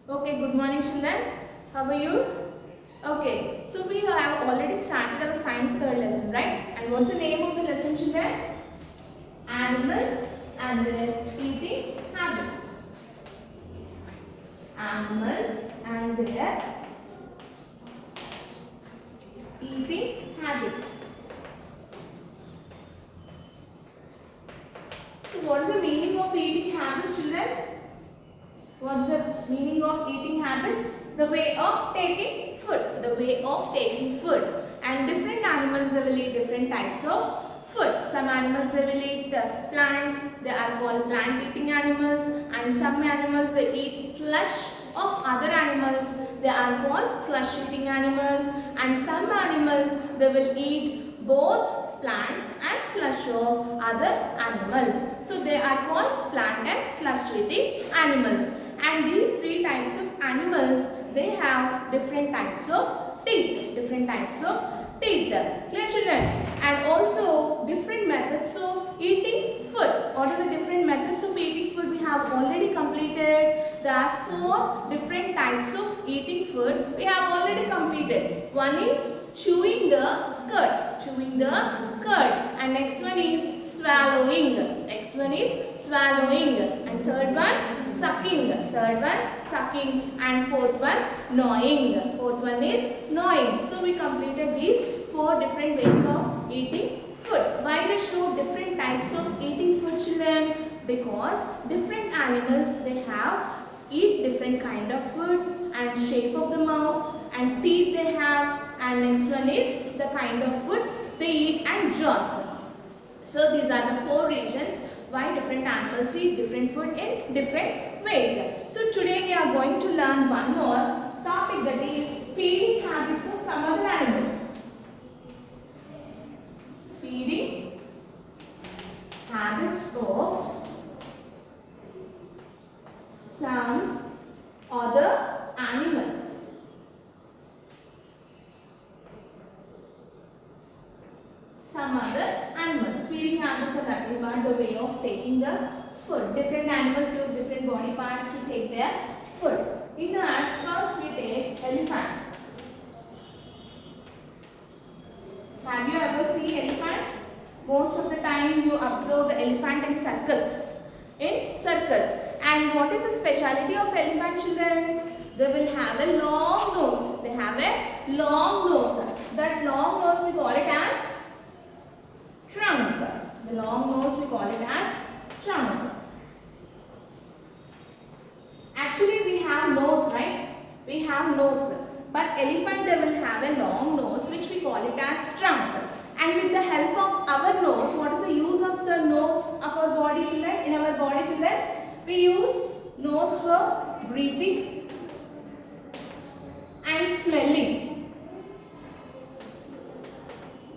Okay, good morning children. How are you? Okay, so we have already started our science third lesson, right? And what's the name of the lesson children? Animals and their eating habits. Animals and their eating habits. So what is the meaning of eating habits children? What is the meaning of eating habits? The way of taking food. The way of taking food. And different animals, they will eat different types of food. Some animals, they will eat plants. They are called plant eating animals. And some animals, they eat flesh of other animals. They are called flesh eating animals. And some animals, they will eat both plants and flesh of other animals. So they are called plant and flesh eating animals. And these three types of animals, they have different types of teeth. Different types of teeth. Clear children? And also different methods of eating food. What are the different methods of eating food? We have already completed. There are 4 different types of eating food. We have already completed. One is chewing the cud. Chewing the cud. And next one is swallowing. Next one is swallowing. And third one sucking. Third one sucking. And fourth one gnawing. Fourth one is gnawing. So we completed these 4 different ways of eating food. Why they show different types of eating food children? Because different animals, they have eat different kind of food and shape of the mouth and teeth they have, and next one is the kind of food they eat and jaws. So these are the 4 reasons why different animals eat different food in different ways. So today we are going to learn one more topic, that is feeding habits of some other animals. Feeding habits of some other animals. Some other animals. Feeding habits are nothing but the way of taking the food. Different animals use different body parts to take their food. In that, first we take elephant. Have you ever seen elephant? Most of the time you observe the elephant in circus. In circus. And what is the speciality of elephant children? They will have a long nose. They have a long nose. That long nose we call it as trunk. The long nose we call it as trunk. Actually we have nose, right? We have nose. But elephant, they will have a long nose which we call it as trunk. And with the help of our nose, what is the use of the nose of our body children? In our body children, we use nose for breathing and smelling.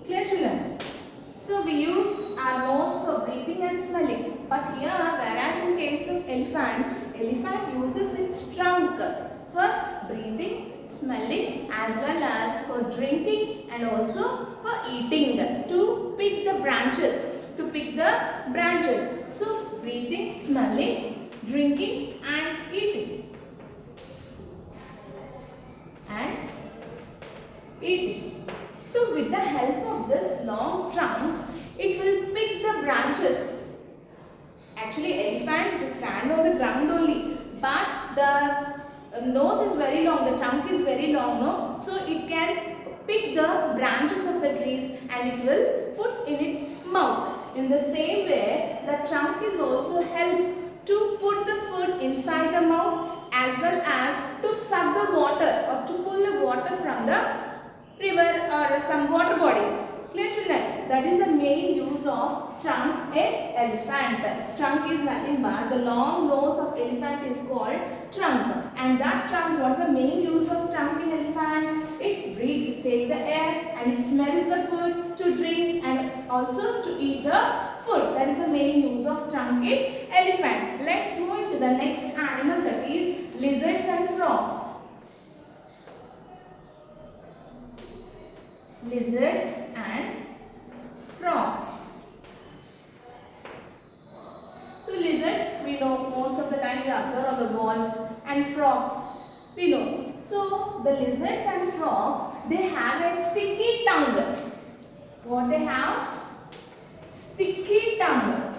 Clear children? So we use our nose for breathing and smelling. But here, whereas in case of elephant uses its trunk for breathing, smelling, as well as for drinking and also for eating, to pick the branches. So breathing, smelling, drinking and eating. So with the help of this long trunk, it will pick the branches. Actually, elephant stand on the ground only, but the nose is very long, the trunk is very long, no? So it can pick the branches of the trees and it will put in its mouth. In the same way, the trunk is also help to put the food inside the mouth, as well as to suck the water or to pull the water from the river or some water bodies. Clear children? That is the main use of trunk in elephant. Trunk is nothing but the long nose of elephant is called trunk. And that trunk, what's the main use of trunk in elephant? It breathes, it takes the air and it smells the food to drink and also to eat the food. That is the main use of trunk in elephant. Let's move into the next animal, that is lizards and frogs. Lizards and frogs. So lizards, we know most of the time we observe on the walls, and frogs, we know. So the lizards and frogs, they have a sticky tongue. What they have? Sticky tongue.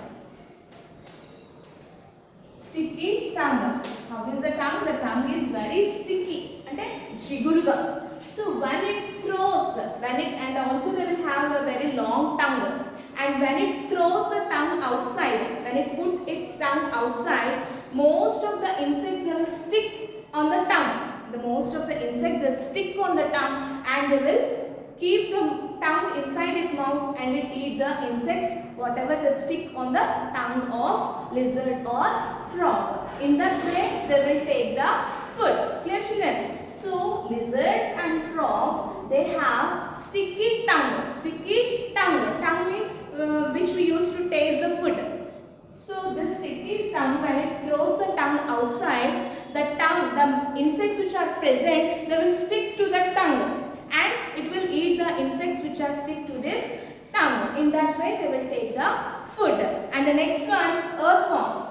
Sticky tongue. How is the tongue? The tongue is very sticky. And jiguruga. So when it throws, and also they will have a very long tongue. And when it throws the tongue outside, when it put its tongue outside, most of the insects, they will stick on the tongue. The most of the insects, they stick on the tongue and they will keep the tongue inside its mouth and it eat the insects, whatever they stick on the tongue of lizard or frog. In that way, they will take the food. Clear, children? So lizards and frogs, they have sticky tongue. Sticky tongue. Tongue means which we use to taste the food. So this sticky tongue, when it throws the tongue outside, the insects which are present, they will stick to the tongue and it will eat the insects which are stick to this tongue. In that way, they will take the food. And the next one, earthworm.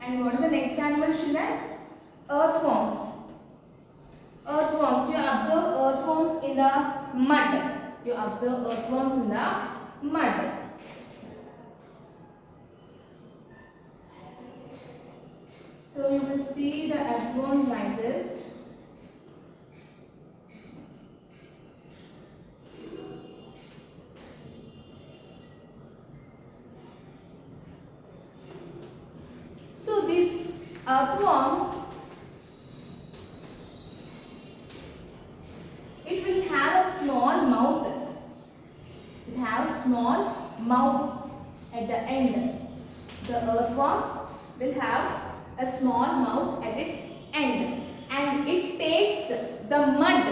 And what is the next animal, children? Earthworms. Earthworms. You observe earthworms in the mud. You observe earthworms in the mud. So you will see the earthworms like this. So this earthworm, it will have a small mouth. It has small mouth at the end. The earthworm will have a small mouth at its end, and it takes the mud.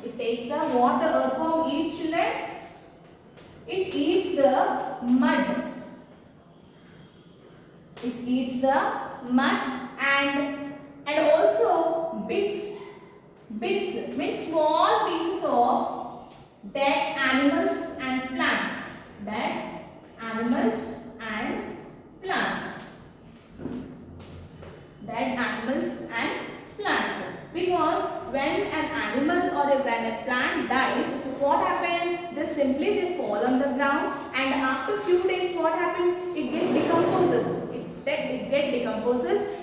It takes the what the earthworm eats, children? It eats the mud. It eats the mud and also bits. Bits means small pieces of dead animals and plants. Dead animals and plants. Dead animals and plants. Because when an animal or when a plant dies, what happened? They fall on the ground, and after few days what happened? It decomposes.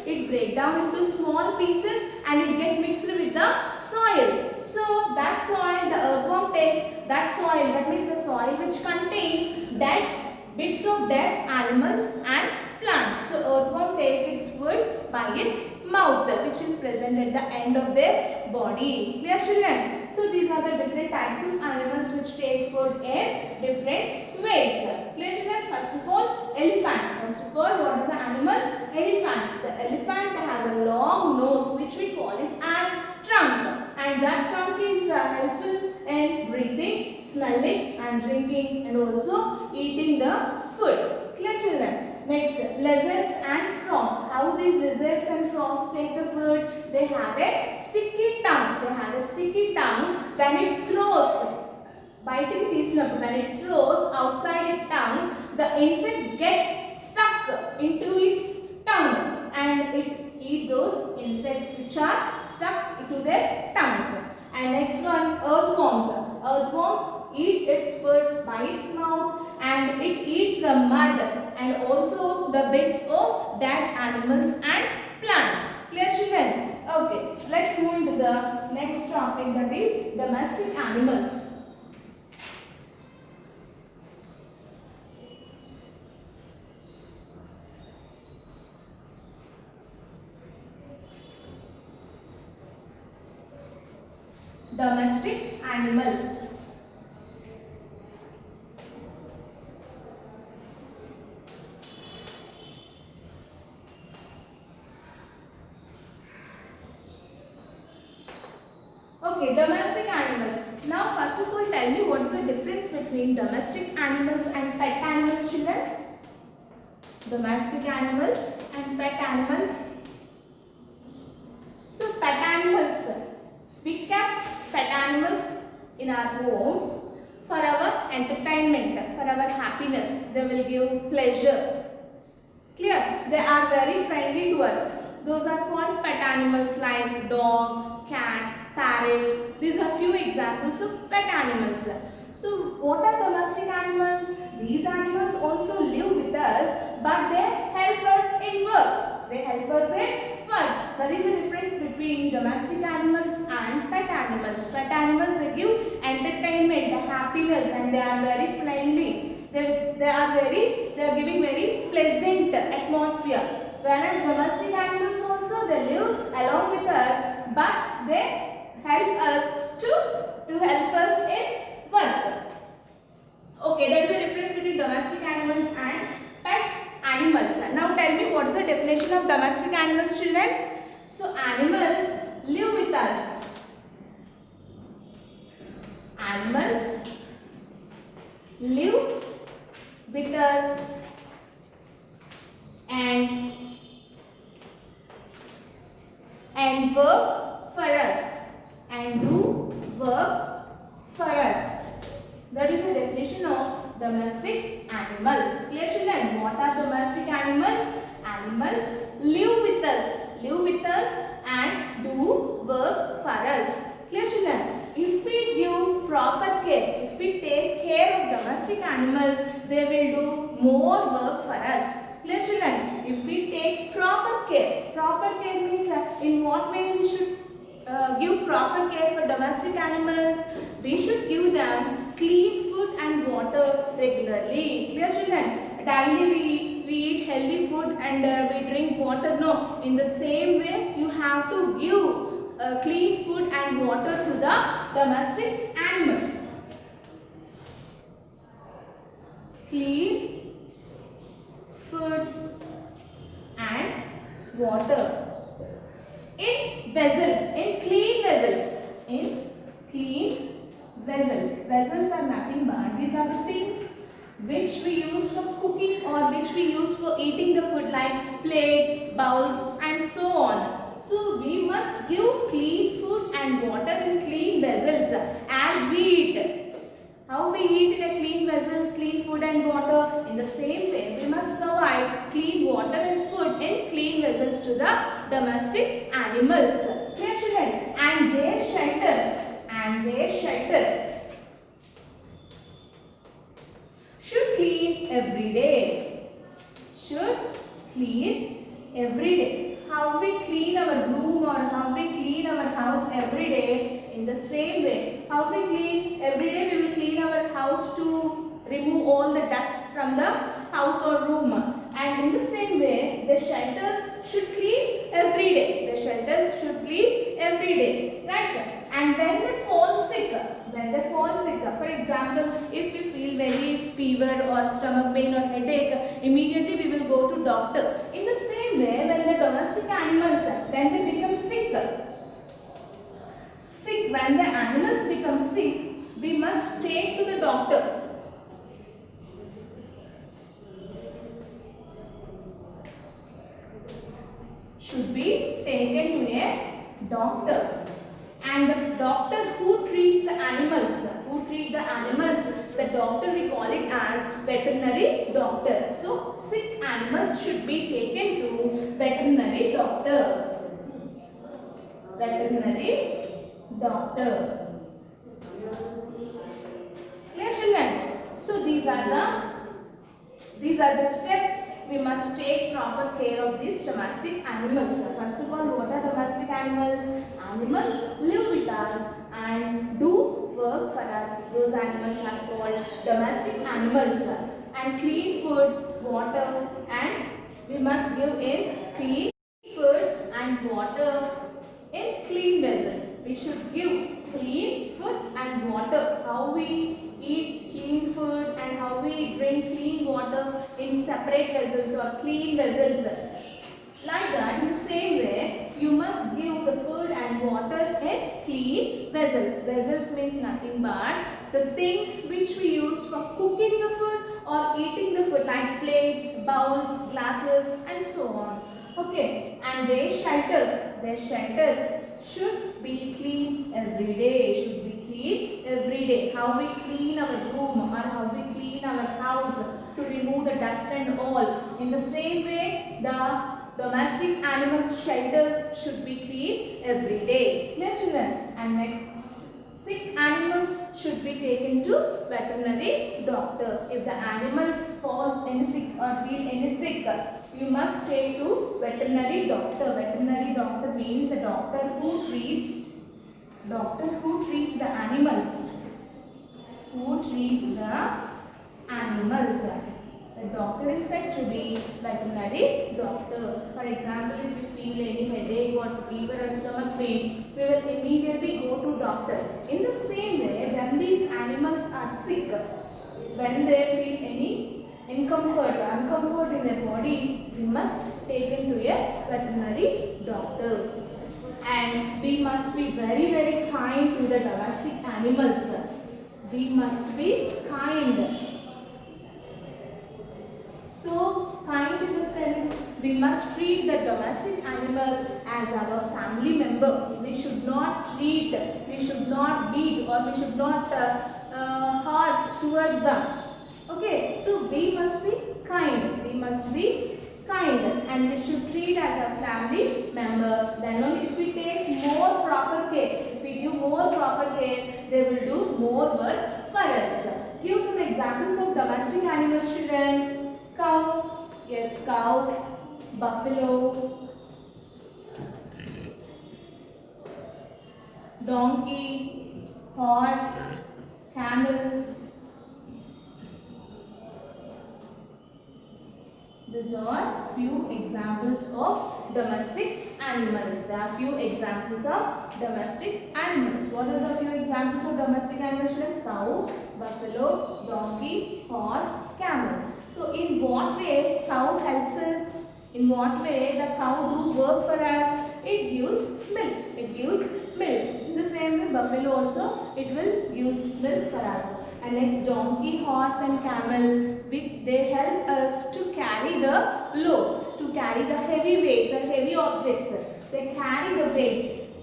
It breaks down into small pieces and it gets mixed with the soil. So that soil, the earthworm takes that soil, that means the soil which contains bits of dead animals and plants. So earthworm takes its food by its mouth, which is present at the end of their body. Clear, children? So these are the different types of animals which take food in different ways. Clear, children? First of all, elephant. First of all, what is the animal? Elephant. The elephant have a long nose, which we call it as trunk, and that trunk is helpful in breathing, smelling and drinking and also eating the food. Clear, children? Next, lizards and frogs. How these lizards and frogs take the food? They have a sticky tongue. When it throws, when it throws outside its tongue, the insect gets stuck into its tongue and it eat those insects which are stuck into their tongues. And next one, earthworms. Earthworms eat its food by its mouth and it eats the mud and also the bits of dead animals and plants. Clear, children? Okay, let's move into the next topic, that is domestic animals. Domestic animals. Okay, domestic animals. Now first of all, tell me what is the difference between domestic animals and pet animals, children? Domestic animals and pet animals. So pet animals, we kept pet animals in our home for our entertainment, for our happiness. They will give pleasure. Clear? They are very friendly to us. Those are called pet animals like dog, cat, parrot. These are few examples of pet animals. So what are domestic animals? These animals also live with us, but they help us in work. They help us in work. There is a difference between domestic animals and pet animals. Pet animals, they give entertainment, happiness, and they are very friendly. They are giving very pleasant atmosphere. Whereas domestic animals also, they live along with us, but they help us to help us in work. Okay, there is a difference between domestic animals and pet animals. Now tell me, what is the definition of domestic animals, children? So animals live with us. Animals live with us and work for us and do work for us. That is the definition of domestic animals. Clear, children? What are domestic animals? Animals live with us and do work for us. Clear, children? If we give proper care, if we take care of domestic animals, they will do more work for us. Clear, children? If we take proper care means in what way we should give proper care for domestic animals? We should give them clean food and water regularly. Clear, children? Daily we eat healthy food and we drink water. No, in the same way you have to give clean food and water to the domestic animals. Clean food and water in vessels, in clean vessels, in clean vessels. Vessels are nothing but these are the things which we use for cooking or which we use for eating the food, like plates, bowls and so on. So we must give clean food and water in clean vessels as we eat. How we eat in a clean vessels, clean food and water? In the same way, we must provide clean water and food in clean vessels to the domestic animals. Clear, children? And their shelters should clean every day. Should clean every day. How we clean our room or how we clean our house every day? In the same way, how we clean every day, we will clean our house to remove all the dust from the house or room. And in the same way, the shelters should clean every day. The shelters should clean every day, right? And when they fall sick, for example, if we feel very fever or stomach pain or headache, immediately we will go to doctor. In the same way, when the domestic animals, when they become sick, when the animals become sick, we must take to the doctor. Should be taken to a doctor. And the doctor who treats the animals, the doctor we call it as veterinary doctor. So sick animals should be taken to veterinary doctor. Clear, children? So these are the steps we must take proper care of these domestic animals. First of all, what are domestic animals? Animals live with us and do work for us. Those animals are called domestic animals. And clean food, water, and we must give in clean food and water in clean vessels. We should give clean food and water. How we eat clean food and how we drink clean water in separate vessels or clean vessels. Like that, in the same way, you must give the food and water in clean vessels. Vessels means nothing but the things which we use for cooking the food or eating the food, like plates, bowls, glasses and so on. Okay, and their shelters should be clean every day. How we clean our room or how we clean our house to remove the dust and all. In the same way, the domestic animals shelters should be cleaned every day. Clear children? And next, sick animals should be taken to veterinary doctor. If the animal falls any sick or feel any sick, you must take to veterinary doctor. Veterinary doctor means the doctor who treats the animals. Who treats the animals. The doctor is said to be veterinary doctor. For example, if you feel any headache or fever or stomach pain, we will immediately go to doctor. In the same way, when these animals are sick, when they feel any uncomfort in their body, we must take them to a veterinary doctor. And we must be very, very kind to the domestic animals. We must be kind. So, kind in the sense, we must treat the domestic animal as our family member. We should not beat, or we should not harsh towards them. Okay, so we must be kind. And we should treat as a family member. Then only if we take more proper care, if we give more proper care, they will do more work for us. Give some examples of domestic animals, children. Cow, yes, cow, buffalo, donkey, horse, camel. These are few examples of domestic animals. There are few examples of domestic animals. What are the few examples of domestic animals? Cow, buffalo, donkey, horse, camel. So in what way cow helps us? In what way the cow do work for us? It gives milk. It gives milk. In the same way buffalo also, it will use milk for us. And next, donkey, horse and camel, they help us to carry the loads, to carry the heavy weights or heavy objects. They carry the weights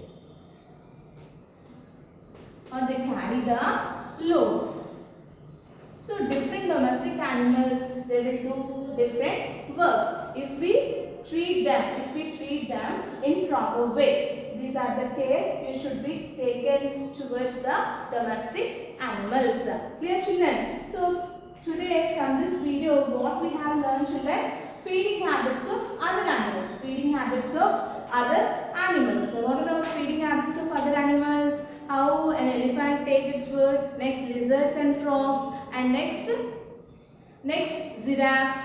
or they carry the loads. So different domestic animals, they will do different works if we treat them in proper way. These are the care you should be taken towards the domestic animals. Clear children? So today from this video, what we have learned, children? Feeding habits of other animals. Feeding habits of other animals. So what are the feeding habits of other animals? How an elephant takes its food. Next, lizards and frogs. And next giraffe,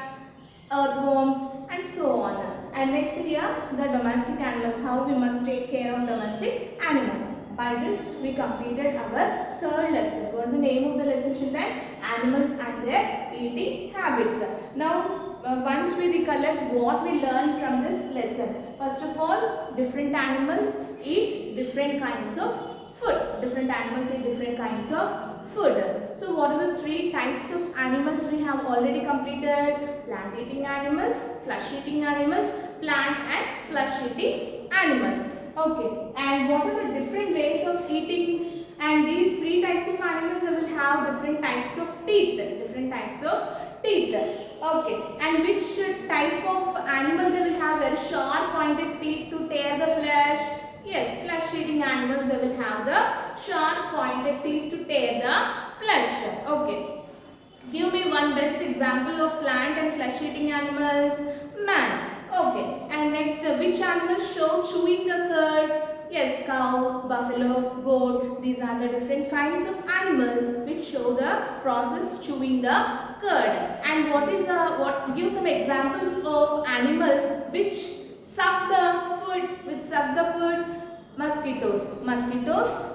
earthworms and so on. And next here, the domestic animals, how we must take care of domestic animals. By this, we completed our third lesson. What is the name of the lesson, children? Animals and their eating habits. Now, once we recollect what we learned from this lesson. First of all, different animals eat different kinds of food. Different animals eat different kinds of food. So what are the three types of animals we have already completed? Plant eating animals, flesh eating animals, plant and flesh eating animals. Okay, and what are the different ways of eating? And these three types of animals will have different types of teeth. Okay, and which type of animal they will have very sharp pointed teeth to tear the flesh? Yes, flesh eating animals, they will have the sharp pointed teeth to tear the flesh. Okay. Give me one best example of plant and flesh eating animals. Man. Okay. And next, which animals show chewing the curd? Yes, cow, buffalo, goat. These are the different kinds of animals which show the process chewing the curd. And give some examples of animals which suck the food. Mosquitoes,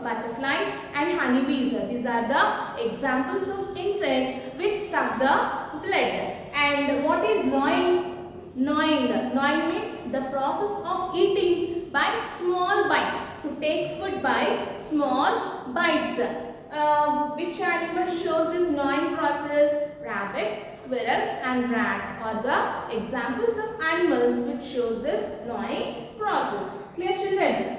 butterflies and honeybees. These are the examples of insects which suck the blood. And what is gnawing? Gnawing means the process of eating by small bites. To take food by small bites. Which animal shows this gnawing process? Rabbit, squirrel and rat are the examples of animals which shows this gnawing process. Clear, children?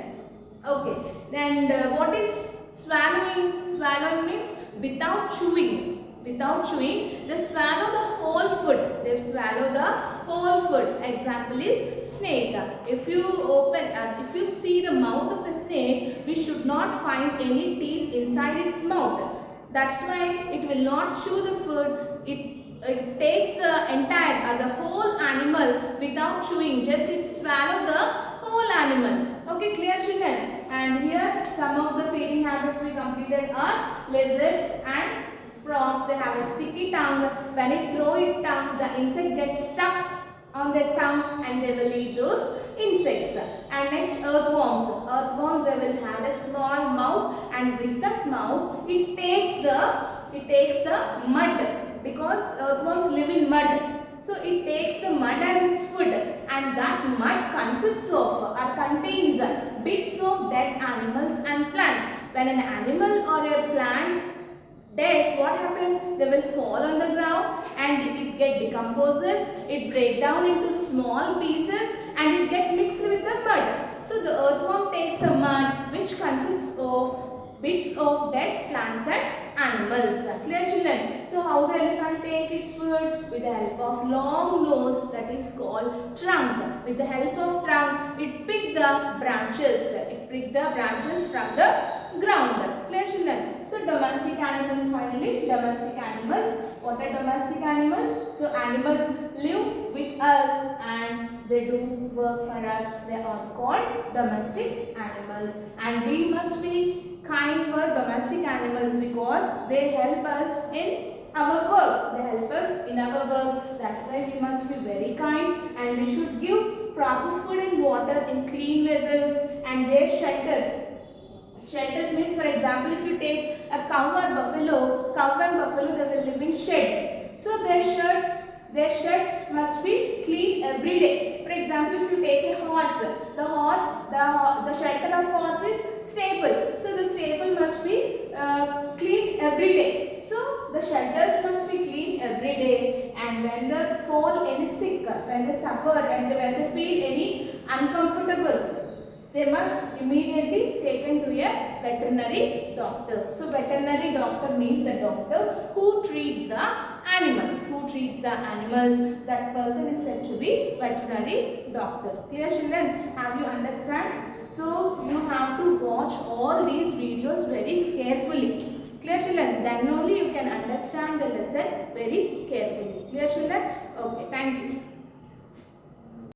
Okay, and what is swallowing? Swallowing means without chewing. They swallow the whole food. They swallow the whole food. Example is snake. If you see the mouth of a snake, we should not find any teeth inside its mouth. That's why it will not chew the food. It takes the entire or the whole animal without chewing. Just it swallow the whole animal. Okay, clear children? And here some of the feeding habits we completed are lizards and frogs. They have a sticky tongue. When it throw it down, the insect gets stuck on their tongue and they will eat those insects. And next, earthworms. Earthworms, they will have a small mouth, and with that mouth it takes the mud, because earthworms live in mud. So it takes the mud as its food, and that mud consists of or contains bits of dead animals and plants. When an animal or a plant dead, what happened? They will fall on the ground and it get decomposes, it break down into small pieces and it get mixed with the mud. So the earthworm takes the mud which consists of bits of dead plants and animals. Clear children? So how the elephant take its food? With the help of long nose, that is called trunk. With the help of trunk, it pick the branches. It pick the branches from the ground. Clear children? So domestic animals finally. Domestic animals. What are domestic animals? So animals live with us and they do work for us. They are called domestic animals. And we must be kind for domestic animals because they help us in our work. They help us in our work. That's why we must be very kind and we should give proper food and water in clean vessels and their shelters. Shelters means, for example, if you take a cow and buffalo, they will live in shed. So their sheds must be clean every day. For example, if you take a horse, the shelter of horse is stable. So the stable must be clean every day. So the shelters must be clean every day. And when they fall any sick, when they suffer and when they feel any uncomfortable, they must immediately taken to a veterinary doctor. So veterinary doctor means the doctor who treats the animals. That person is said to be veterinary doctor. Clear children? Have you understand? So you have to watch all these videos very carefully. Clear children? Then only you can understand the lesson very carefully. Clear children? Okay, thank you.